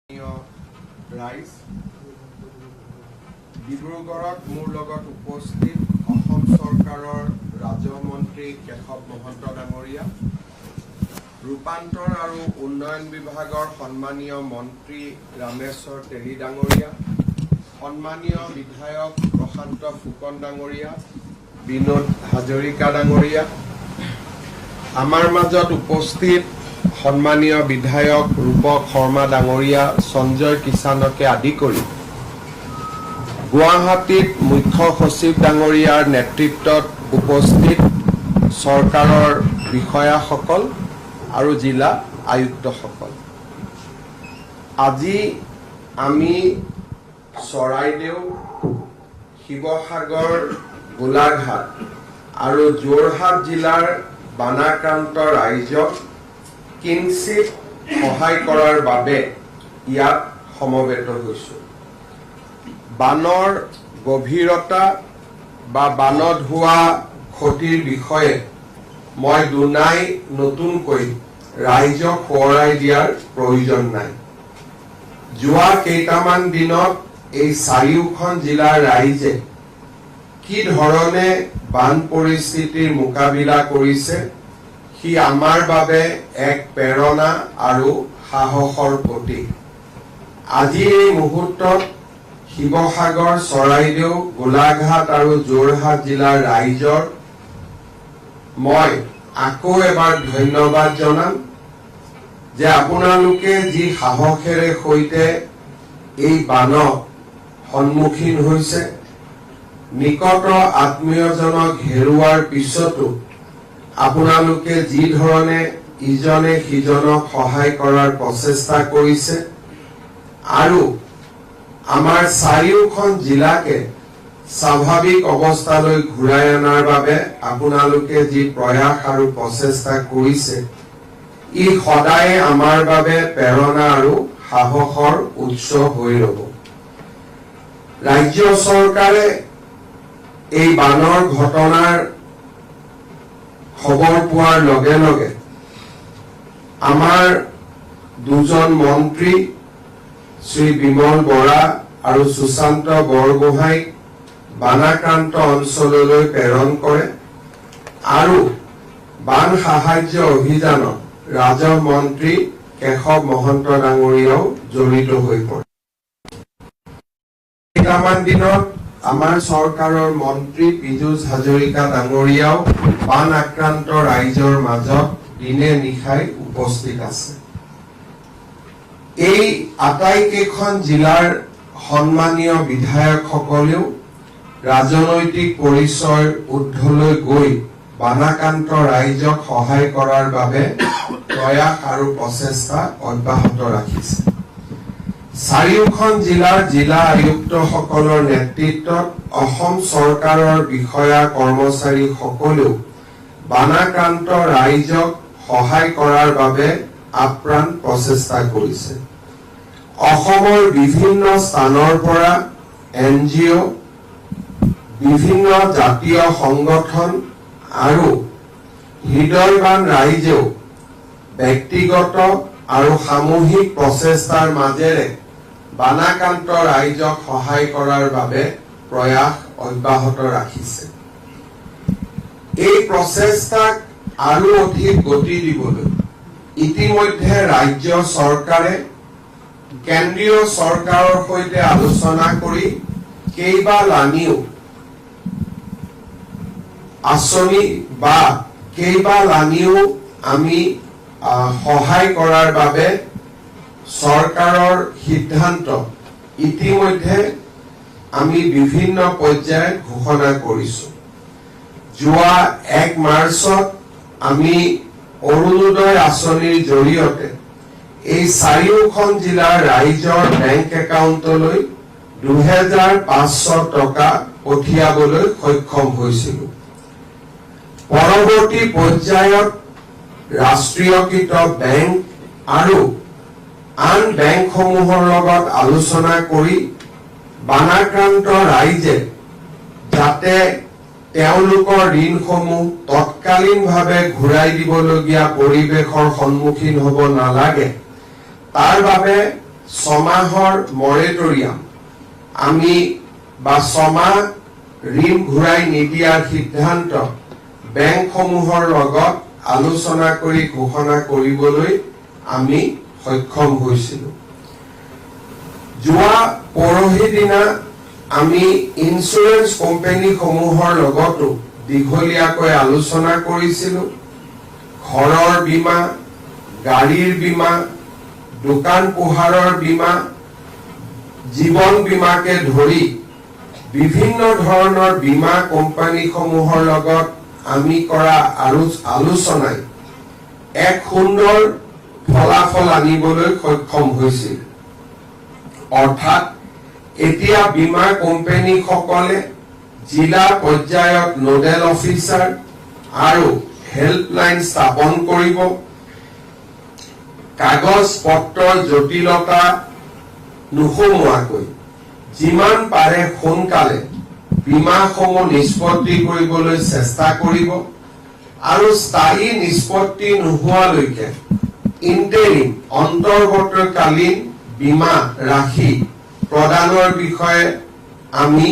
ৰাইজ ডিব্ৰুগড়ত মোৰ লগত উপস্থিত অসম চৰকাৰৰ ৰাজহ মন্ত্ৰী কেশৱ মহন্ত ডাঙৰীয়া, ৰূপান্তৰ আৰু উন্নয়ন বিভাগৰ সন্মানীয় মন্ত্ৰী ৰামেশ্বৰ তেলী ডাঙৰীয়া, সন্মানীয় বিধায়ক প্ৰশান্ত ফুকন ডাঙৰীয়া, বিনোদ হাজৰিকা ডাঙৰীয়া, আমাৰ মাজত উপস্থিত সন্মানীয় বিধায়ক ৰূপক শৰ্মা ডাঙৰীয়া, সঞ্জয় কিষাণকে আদি কৰি গুৱাহাটীত মুখ্য সচিব ডাঙৰীয়াৰ নেতৃত্বত উপস্থিত চৰকাৰৰ বিষয়াসকল আৰু জিলা আয়ুক্তসকল, আজি আমি চৰাইদেউ, শিৱসাগৰ, গোলাঘাট আৰু যোৰহাট জিলাৰ বানাক্ৰান্ত ৰাইজক কিঞ্চিত সহায় কৰাৰ বাবে ইয়াত সমবেত হৈছোঁ। বানৰ গভীৰতা বা বানত হোৱা ক্ষতিৰ বিষয়ে মই দুনাই নতুনকৈ ৰাইজক সোঁৱৰাই দিয়াৰ প্ৰয়োজন নাই। যোৱা কেইটামান দিনত এই চাৰিওখন জিলাৰ ৰাইজে কি ধৰণে বান পৰিস্থিতিৰ মোকাবিলা কৰিছে সি আমাৰ বাবে এক প্ৰেৰণা আৰু সাহসৰ প্ৰতীক। আজি এই মুহূৰ্তত শিৱসাগৰ, চৰাইদেউ, গোলাঘাট আৰু যোৰহাট জিলাৰ ৰাইজৰ মই আকৌ এবাৰ ধন্যবাদ জনাম যে আপোনালোকে যি সাহসেৰে সৈতে এই বানক সন্মুখীন হৈছে, নিকট আত্মীয়জনক হেৰুৱাৰ পিছতো আপোনালোকে যি ধৰণে ইজনে সিজনক সহায় কৰাৰ প্ৰচেষ্টা কৰিছে আৰু আমাৰ চাৰিওখন জিলাকে স্বাভাৱিক অৱস্থালৈ ঘূৰাই অনাৰ বাবে আপোনালোকে যি প্ৰয়াস আৰু প্ৰচেষ্টা কৰিছে, ই সদায় আমাৰ বাবে প্ৰেৰণা আৰু সাহসৰ উৎস হৈ ৰব। ৰাজ্য চৰকাৰে এই বানৰ ঘটনাৰ খবৰ পোৱাৰ লগে লগে আমাৰ দুজন মন্ত্ৰী শ্ৰী বিমল বৰা আৰু সুশান্ত বৰগোহাঁইক বানাক্ৰান্ত অঞ্চললৈ প্ৰেৰণ কৰে আৰু বান সাহায্য অভিযানত ৰাজহ মন্ত্ৰী কেশৱ মহন্ত ডাঙৰীয়াও জড়িত হৈ পৰে। কেইটামান দিনত আমাৰ চৰকাৰৰ মন্ত্ৰী পীযুষ হাজৰিকা ডাঙৰীয়াও বান আক্ৰান্ত ৰাইজৰ মাজত দিনে নিশাই উপস্থিত আছে। এই আটাইকেইখন জিলাৰ সন্মানীয় বিধায়কসকলেও ৰাজনৈতিক পৰিচয়ৰ ঊৰ্ধলৈ গৈ বানাক্ৰান্ত ৰাইজক সহায় কৰাৰ বাবে প্ৰয়াস আৰু প্ৰচেষ্টা অব্যাহত ৰাখিছে। চাৰিওখন জিলাৰ জিলা আয়ুক্তসকলৰ নেতৃত্বত অসম চৰকাৰৰ বিষয়া কৰ্মচাৰীসকলেও বানাক্ৰান্ত ৰাইজক সহায় কৰাৰ বাবে আপ্ৰাণ প্ৰচেষ্টা কৰিছে। অসমৰ বিভিন্ন স্থানৰ পৰা NGO, বিভিন্ন জাতীয় সংগঠন আৰু হৃদয়বান ৰাইজেও ব্যক্তিগত আৰু সামূহিক প্ৰচেষ্টাৰ মাজেৰে বানাক্ৰান্ত ৰাইজক সহায় কৰাৰ বাবে প্ৰয়াস অব্যাহত ৰাখিছে। এই প্ৰচেষ্টাক আৰু অধিক গতি দিবলৈ ইতিমধ্যে ৰাজ্য চৰকাৰে কেন্দ্ৰীয় চৰকাৰৰ সৈতে আলোচনা কৰি কেইবালানিও আঁচনি বা কেইবালানিও আমি সহায় কৰাৰ বাবে চৰকাৰৰ সিদ্ধান্ত ইতিমধ্যে আমি বিভিন্ন পৰ্যায়ত ঘোষণা কৰিছো। যোৱা 1 মাৰ্চত আমি অৰুণোদয় আঁচনিৰ জৰিয়তে এই চাৰিওখন জিলাৰ ৰাইজৰ বেংক একাউণ্টলৈ 2500 টকা পঠিয়াবলৈ সক্ষম হৈছিলো। পৰৱৰ্তী পৰ্যায়ত ৰাষ্ট্ৰীয়কৃত বেংক আৰু আন বেংকসমূহৰ লগত আলোচনা কৰি বানাক্ৰান্ত ৰাইজে যাতে তেওঁলোকৰ ঋণসমূহ তৎকালীনভাৱে ঘূৰাই দিবলগীয়া পৰিৱেশৰ সন্মুখীন হ'ব নালাগে, তাৰ বাবে ছমাহৰ মৰেটৰিয়াম আমি বা ছমাহ ঋণ ঘূৰাই নিদিয়াৰ সিদ্ধান্ত বেংকসমূহৰ লগত আলোচনা কৰি ঘোষণা কৰিবলৈ আমি সক্ষম হৈছিলোঁ। যোৱা পৰহি দিনা আমি ইন্স্যুৰেন্স কোম্পানীসমূহৰ লগতো দীঘলীয়াকৈ আলোচনা কৰিছিলোঁ। ঘৰৰ বীমা, গাড়ীৰ বীমা, দোকান পোহাৰৰ বীমা, জীৱন বীমাকে ধৰি বিভিন্ন ধৰণৰ বীমা কোম্পানীসমূহৰ লগত আমি কৰা আলোচনাই এক সুন্দৰ ফলাফল আনিবলৈ সক্ষম হৈছিল। অৰ্থাৎ এতিয়া বীমা কোম্পানীসকলে জিলা পৰ্যায়ত নোডেল অফিচাৰ আৰু হেল্পলাইন স্থাপন কৰিব। কাগজ পত্ৰৰ জটিলতা নোসোমোৱাকৈ যিমান পাৰে সোনকালে বীমাসমূহ নিষ্পত্তি কৰিবলৈ চেষ্টা কৰিব আৰু স্থায়ী নিষ্পত্তি নোহোৱালৈকে ইণ্টাৰিম অন্তৰ্বৰ্তীকালীন বীমা ৰাশি প্ৰদানৰ বিষয়ে আমি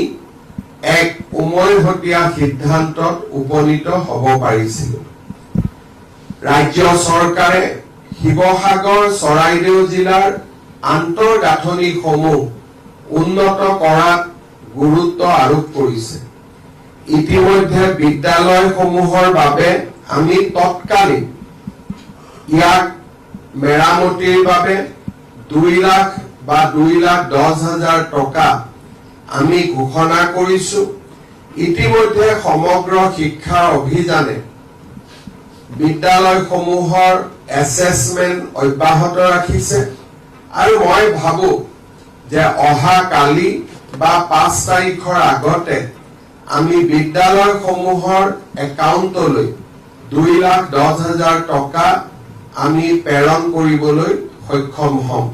এক উমৈহতীয়া সিদ্ধান্তত উপনীত হ'ব পাৰিছিলোঁ। ৰাজ্য চৰকাৰে শিৱসাগৰ চৰাইদেউ জিলাৰ আন্তঃগাঁথনিসমূহ উন্নত কৰাত গুৰুত্ব আৰোপ কৰিছে। ইতিমধ্যে বিদ্যালয়সমূহৰ বাবে আমি তৎকালীন ইয়াক মেৰামতিৰ বাবে 2 লাখ বা 2,10,000 টকা আমি ঘোষণা কৰিছোঁ। ইতিমধ্যে সমগ্ৰ শিক্ষা অভিযানে বিদ্যালয়সমূহৰ এছেছমেণ্ট অব্যাহত ৰাখিছে আৰু মই ভাবো যে অহা কালি বা 5 তাৰিখৰ আগতে আমি বিদ্যালয়সমূহৰ একাউণ্টলৈ 2,10,000 টকা আমি প্ৰেৰণ কৰিবলৈ সক্ষম হ'ম।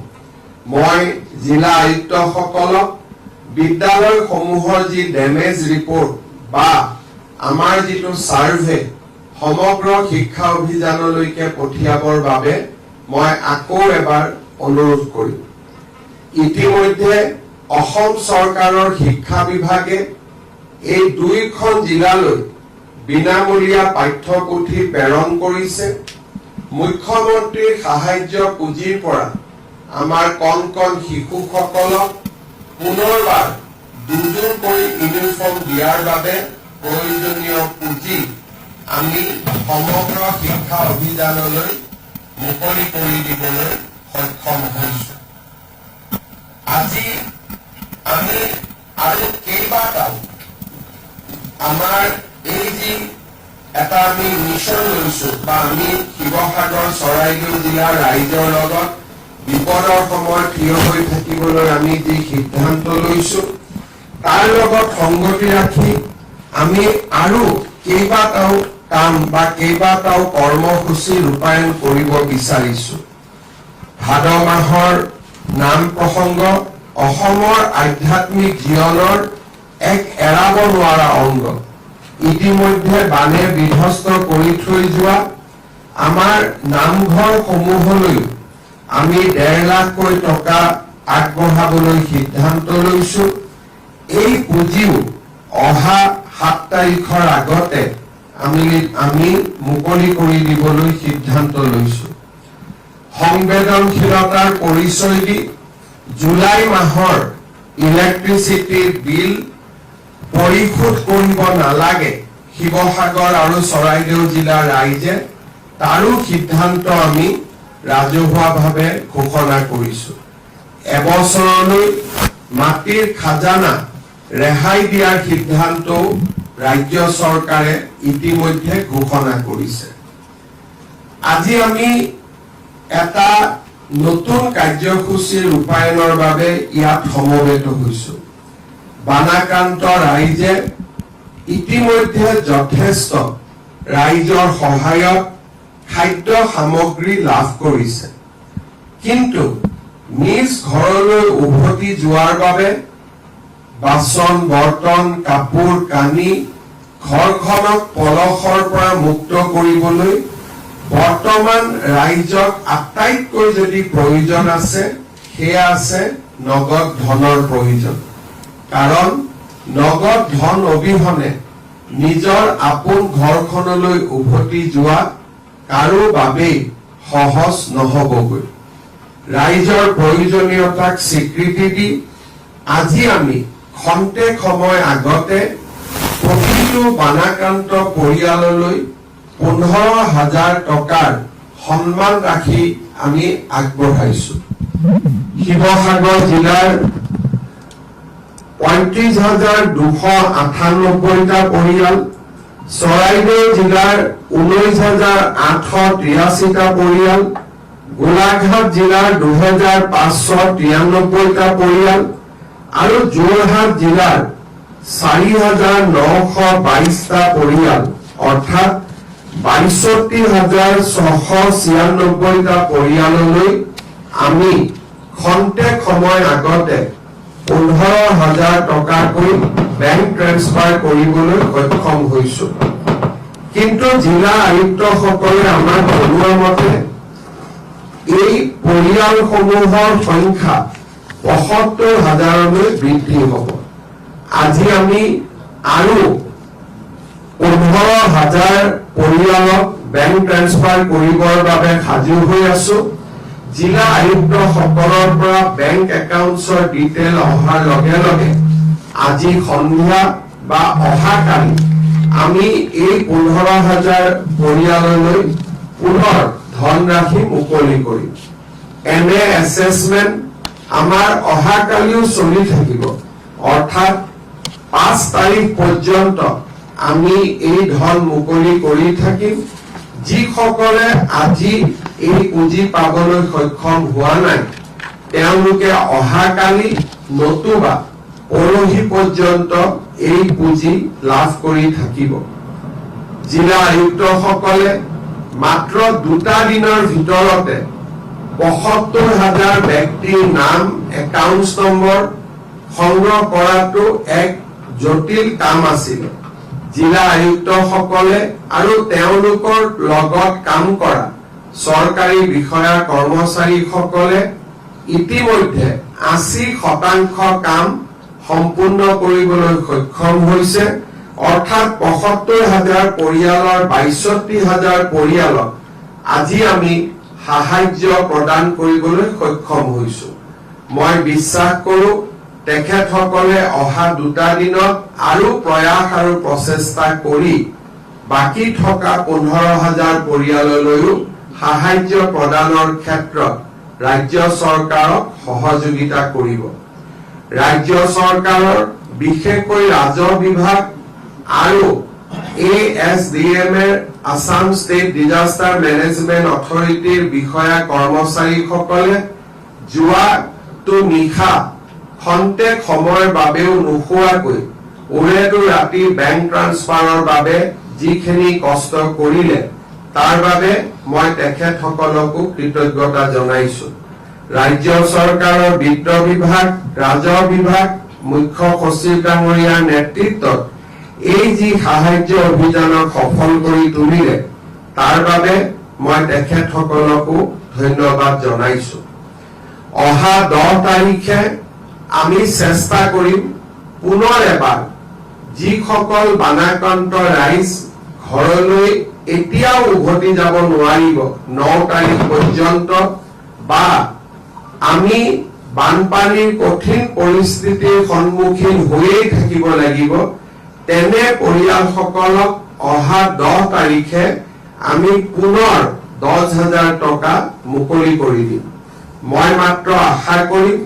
মই জিলা আয়ুক্তসকলক বিদ্যালয়সমূহৰ যি ডেমেজ ৰিপৰ্ট বা আমাৰ যিটো সাৰ্ভে সমগ্ৰ শিক্ষা অভিযানলৈকে পঠিয়াবৰ বাবে মই আকৌ এবাৰ অনুৰোধ কৰিম। ইতিমধ্যে অসম চৰকাৰৰ শিক্ষা বিভাগে এই 2খন জিলালৈ বিনামূলীয়া পাঠ্যপুথি প্ৰেৰণ কৰিছে। মুখ্যমন্ত্ৰীৰ সাহায্য পুঁজিৰ পৰা আমাৰ কণ কণ শিশুসকলক পুনৰবাৰ 2যোৰ কৰি ইউনিফৰ্ম দিয়াৰ বাবে প্ৰয়োজনীয় পুঁজি আমি সমগ্ৰ শিক্ষা অভিযানলৈ মুকলি কৰি দিবলৈ সক্ষম হৈছো। আজি আমি আৰু কেইবাটাও আমাৰ এই যি এটা আমি মিছন লৈছো বা আমি শিৱসাগৰ চৰাইদেউ জিলাৰ ৰাইজৰ লগত বিপদৰ সময়ত থিয় হৈ থাকিবলৈ আমি যি সিদ্ধান্ত লৈছো তাৰ লগত সংগতি ৰাখি আমি আৰু কেইবাটাও কাম বা কেইবাটাও কৰ্মসূচী ৰূপায়ণ কৰিব বিচাৰিছো। ভাদ মাহৰ নাম প্ৰসংগ অসমৰ আধ্যাত্মিক জীৱনৰ এক এৰাব নোৱাৰা অংগ। ইতিমধ্যে বানে বিধ্বস্ত কৰি থৈ যোৱা আমাৰ নামঘৰসমূহলৈ আমি 1.5 লাখকৈ টকা আগবঢ়াবলৈ সিদ্ধান্ত লৈছো। এই পুঁজিও অহা 7 তাৰিখৰ আগতে আমি মুকলি কৰি দিবলৈ সিদ্ধান্ত লৈছো। সংবেদনশীলতাৰ পৰিচয় দি জুলাই মাহৰ ইলেক্ট্ৰিচিটিৰ বিল পৰিশোধ কৰিব নালাগে শিৱসাগৰ আৰু চৰাইদেউ জিলাৰ ৰাইজে তাৰো সিদ্ধান্ত আমি ৰাজহুৱাভাৱে ঘোষণা কৰিছো। এবছৰলৈ মাটিৰ খাজানা ৰেহাই দিয়াৰ সিদ্ধান্তও ৰাজ্য চৰকাৰে ইতিমধ্যে ঘোষণা কৰিছে। আজি আমি এটা নতুন কাৰ্যসূচী ৰূপায়ণৰ বাবে ইয়াত সমবেত হৈছো। বানাক্ৰান্ত ৰাইজে ইতিমধ্যে যথেষ্ট ৰাইজৰ সহায়ত খাদ্য সামগ্ৰী লাভ কৰিছে, কিন্তু নিজ ঘৰলৈ উভতি যোৱাৰ বাবে বাচন বৰ্তন কাপোৰ কানি ঘৰখনক পলসৰ পৰা মুক্ত কৰিবলৈ বৰ্তমান ৰাইজক আটাইতকৈ যদি প্ৰয়োজন আছে সেয়া আছে নগদ ধনৰ প্ৰয়োজন। কাৰণ নগদ ধন অবিহনে নিজৰ আপোন ঘৰখনলৈ উভতি যোৱা কাৰো বাবেই সহজ নহবগৈ। ৰাইজৰ প্ৰয়োজনীয়তাক স্বীকৃতি দি আজি আমি খন্তেক সময় আগতে প্ৰতিটো বানাক্ৰান্ত পৰিয়াললৈ 15,000 টকাৰ সন্মান ৰাখি আমি আগবঢ়াইছো। শিৱসাগৰ জিলাৰ 35,298টা পৰিয়াল, চৰাইদেউ জিলাৰ 19,883টা পৰিয়াল, গোলাঘাট জিলাৰ 2,593টা পৰিয়াল আৰু যোৰহাট জিলাৰ 4,922টা পৰিয়াল অৰ্থাৎ 62,696টা পৰিয়াললৈ আমি খন্তেক সময় আগতে 15,000 টকাকৈ বেংক ট্ৰেন্সফাৰ কৰিবলৈ সক্ষম হৈছো। কিন্তু জিলা আয়ুক্তসকলে আমাক জনোৱা মতে এই পৰিয়ালসমূহৰ সংখ্যা 75,000লৈ বৃদ্ধি হ'ব। আজি আমি আৰু 15,000 পৰিয়ালক বেংক ট্ৰেন্সফাৰ কৰিবৰ বাবে সাজু হৈ আছো। জিলা আয়ুক্তসকলৰ পৰা বেংক একাউণ্টছৰ ডিটেইল অহাৰ লগে লগে আজি সন্ধিয়া বা অহাকালি আমি এই 15,000 পৰিয়াললৈ পুনৰ ধনৰাশি মুকলি কৰিম। এনে এছেছমেণ্ট আমাৰ অহাকালিও চলি থাকিব, অৰ্থাৎ 5 তাৰিখ পৰ্যন্ত আমি এই ধন মুকলি কৰি থাকিম। যিসকলে আজি এই পুঁজি পাবলৈ সক্ষম হোৱা নাই তেওঁলোকে অহাকালি নতুবা পৰহি পৰ্যন্ত এই পুঁজি লাভ কৰি থাকিব। জিলা আয়ুক্তসকলে মাত্ৰ 2টা দিনৰ ভিতৰতে 75,000 ব্যক্তিৰ নাম, একাউণ্ট নম্বৰ সংগ্ৰহ কৰাটো এক জটিল কাম আছিল। জিলা আয়ুক্তসকলে আৰু তেওঁলোকৰ লগত কাম কৰা চৰকাৰী বিষয়া কৰ্মচাৰীসকলে ইতিমধ্যে 80% কাম সম্পূৰ্ণ কৰিবলৈ সক্ষম হৈছে। অৰ্থাৎ 75,000 পৰিয়ালৰ 62,000 পৰিয়ালক আজি আমি সাহায্য প্ৰদান কৰিবলৈ সক্ষম হৈছো। মই বিশ্বাস কৰো তেখেতসকলে অহা 2টা দিনত আৰু প্ৰয়াস আৰু প্ৰচেষ্টা কৰি বাকী থকা 15,000 পৰিয়াললৈও সাহায্য প্ৰদানৰ ক্ষেত্ৰত ৰাজ্য চৰকাৰক সহযোগিতা কৰিব। ৰাজ্য চৰকাৰৰ বিশেষকৈ ৰাজহ বিভাগ আৰু ASDM এৰ আসাম ষ্টেট ডিজাষ্টাৰ মেনেজমেণ্ট অথৰিটিৰ বিষয়া কৰ্মচাৰীসকলে যোৱাটো নিশা খন্তেক সময়ৰ বাবেও নোখোৱাকৈ ওৰেটো ৰাতি বেংক ট্ৰান্সফাৰৰ বাবে যিখিনি কষ্ট কৰিলে তাৰ বাবে মই তেখেতসকলকো কৃতজ্ঞতা জনাইছো। ৰাজ্য চৰকাৰৰ বিত্ত বিভাগ, ৰাজহ বিভাগ, মুখ্য সচিব ডাঙৰীয়াৰ নেতৃত্বত এই যি সাহায্য অভিযানক সফল কৰি তুলিলে তাৰ বাবে মই তেখেতসকলকো ধন্যবাদ জনাইছো। অহা 10 তাৰিখে আমি চেষ্টা কৰিম পুনৰ এবাৰ যিসকল বানাক্ৰান্ত ৰাইজ ঘৰলৈ এতিয়াও উভতি যাব নোৱাৰিব 9 তাৰিখ পৰ্যন্ত বা আমি বানপানীৰ কঠিন পৰিস্থিতিৰ সন্মুখীন হৈয়ে থাকিব লাগিব তেনে পৰিয়ালসকলক অহা 10 তাৰিখে আমি পুনৰ 10,000 টকা মুকলি কৰি দিম। মই মাত্ৰ আশা কৰিম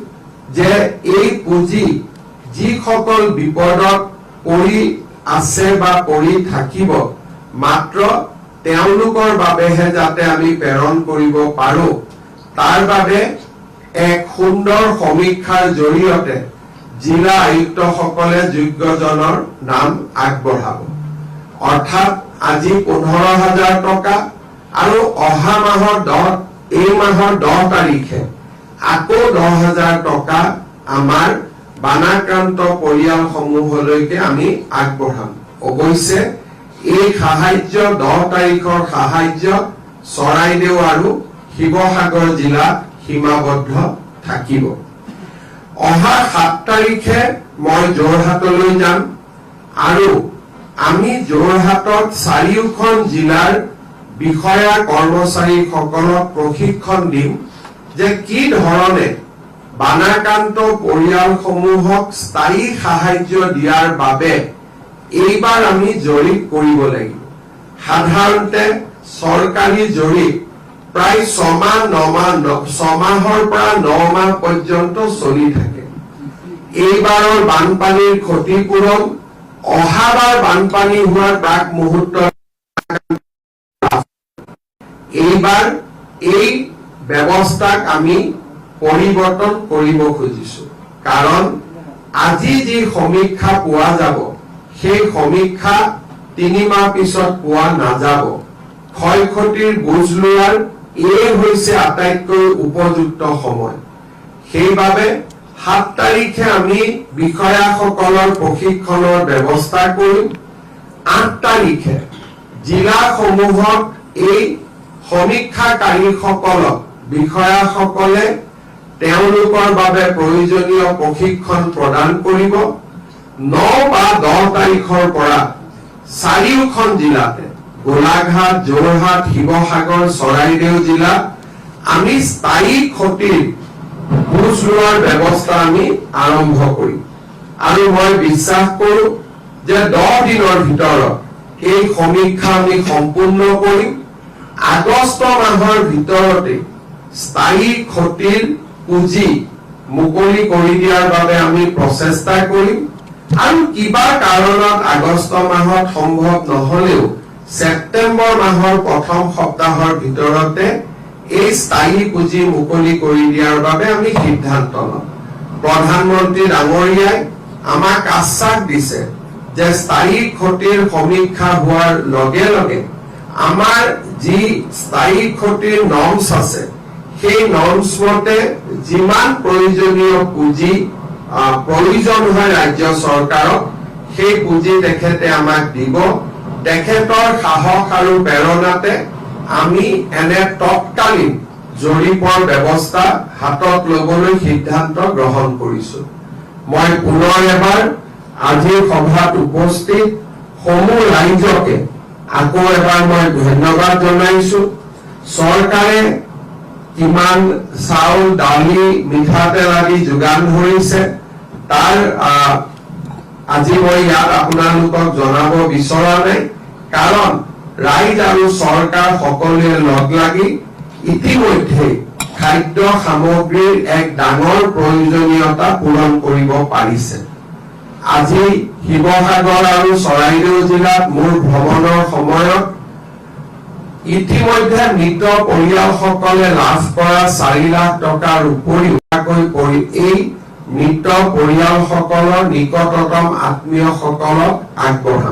যে এই পুঁজি যিসকল বিপদত পৰি আছে বা পৰি থাকিব মাত্ৰ তেওঁলোকৰ বাবেহে যাতে আমি প্ৰেৰণ কৰিব পাৰো তাৰ বাবে এক সুন্দৰ সমীক্ষাৰ জৰিয়তে জিলা আয়ুক্তসকলে যোগ্যজনৰ নাম আগবঢ়াব। অৰ্থাৎ আজি 15,000 টকা আৰু অহা মাহৰ 10 তাৰিখে আকৌ 10,000 টকা আমাৰ বানাক্ৰান্ত পৰিয়ালসমূহলৈকে আমি আগবঢ়াম। অৱশ্যে এই সাহায্য 10 তাৰিখৰ সাহায্য চৰাইদেউ আৰু শিৱসাগৰ জিলাত সীমাবদ্ধ থাকিব। অহা 7 তাৰিখে মই যোৰহাটলৈ যাম আৰু আমি যোৰহাটত 4খন জিলাৰ বিষয়া কৰ্মচাৰীসকলক প্ৰশিক্ষণ দিম যে কি ধৰণে বানাক্ৰান্ত পৰিয়ালসমূহক স্থায়ী সাহায্য দিয়াৰ বাবে এইবাৰ আমি জৰীপ কৰিব লাগিব। সাধাৰণতে চৰকাৰী জৰীপ প্ৰায় 6 মাহৰ পৰা 9 মাহ পৰ্যন্ত চলি থাকে। এইবাৰৰ বানপানীৰ ক্ষতিপূৰণ অহাবাৰ বানপানী হোৱাৰ প্ৰাক মুহূৰ্তত এইবাৰ এই ব্যৱস্থাক আমি পৰিৱৰ্তন কৰিব খুজিছো। কাৰণ আজি যি সমীক্ষা পোৱা যাব সেই সমীক্ষা 3 মাহ পিছত পোৱা নাযাব। ক্ষয় ক্ষতিৰ বুজ লোৱাৰ এই হৈছে আটাইতকৈ উপযুক্ত সময়। সেইবাবে 7 তাৰিখে আমি বিষয়াসকলৰ প্ৰশিক্ষণৰ ব্যৱস্থা কৰিম। 8 তাৰিখে জিলাসমূহত এই সমীক্ষাকাৰীসকলক বিষয়াসকলে তেওঁলোকৰ বাবে প্ৰয়োজনীয় প্ৰশিক্ষণ প্ৰদান কৰিব। 9 বা 10 তাৰিখৰ পৰা 4খন জিলাতে গোলাঘাট, যোৰহাট, শিৱসাগৰ, চৰাইদেউ জিলাত আমি স্থায়ী ক্ষতিৰ বুজ লোৱাৰ ব্যৱস্থা আমি আৰম্ভ কৰিম। আৰু মই বিশ্বাস কৰো যে 10 দিনৰ ভিতৰত এই সমীক্ষা আমি সম্পূৰ্ণ কৰিম। আগষ্ট মাহৰ ভিতৰতে স্থায়ী ক্ষতিৰ পুঁজি মুকলি কৰি দিয়াৰ বাবে আমি প্ৰচেষ্টা কৰিম। আৰু কিবা কাৰণত আগষ্ট মাহত সম্ভৱ নহলেও ছেপ্টেম্বৰ মাহৰ প্ৰথম সপ্তাহৰ ভিতৰতে এই স্থায়ী পুঁজি মুকলি কৰি দিয়াৰ বাবে আমি সিদ্ধান্ত লম। প্ৰধানমন্ত্ৰী ডাঙৰীয়াই আমাক আশ্বাস দিছে যে স্থায়ী ক্ষতিৰ সমীক্ষা হোৱাৰ লগে লগে আমাৰ যি স্থায়ী ক্ষতিৰ নৰ্মছ আছে সেই নৰ্মছ মতে যিমান প্ৰয়োজনীয় পুঁজি প্ৰয়োজন হয় ৰাজ্য চৰকাৰক সেই পুঁজি তেখেতে আমাক দিব। তেখেতৰ সাহস আৰু প্ৰেৰণাতে আমি এনে তৎকালীন জৰীপৰ ব্যৱস্থা হাতত ল'বলৈ সিদ্ধান্ত গ্ৰহণ কৰিছো। মই পুনৰ এবাৰ আজিৰ সভাত উপস্থিত সমূহ ৰাইজকে আকৌ এবাৰ মই ধন্যবাদ জনাইছো। চৰকাৰে কিমান চাউল, দালি, মিঠাতেল আদি যোগান ধৰিছে তাৰ আজি মই ইয়াত আপোনালোকক জনাব বিচৰা নাই। কাৰণ ৰাইজ আৰু চৰকাৰ সকলোৱে লগ লাগি ইতিমধ্যে খাদ্য সামগ্ৰীৰ এক ডাঙৰ প্ৰয়োজনীয়তা পূৰণ কৰিব পাৰিছে। আজি শিৱসাগৰ আৰু চৰাইদেউ জিলাত মোৰ ভ্ৰমণৰ সময়ত ইতিমধ্যে মৃত পৰিয়ালসকলে লাভ কৰা 4 লাখ টকাৰ উপৰিও এই মৃত পৰিয়ালসকলৰ নিকটতম আত্মীয়সকলক আগবঢ়াম।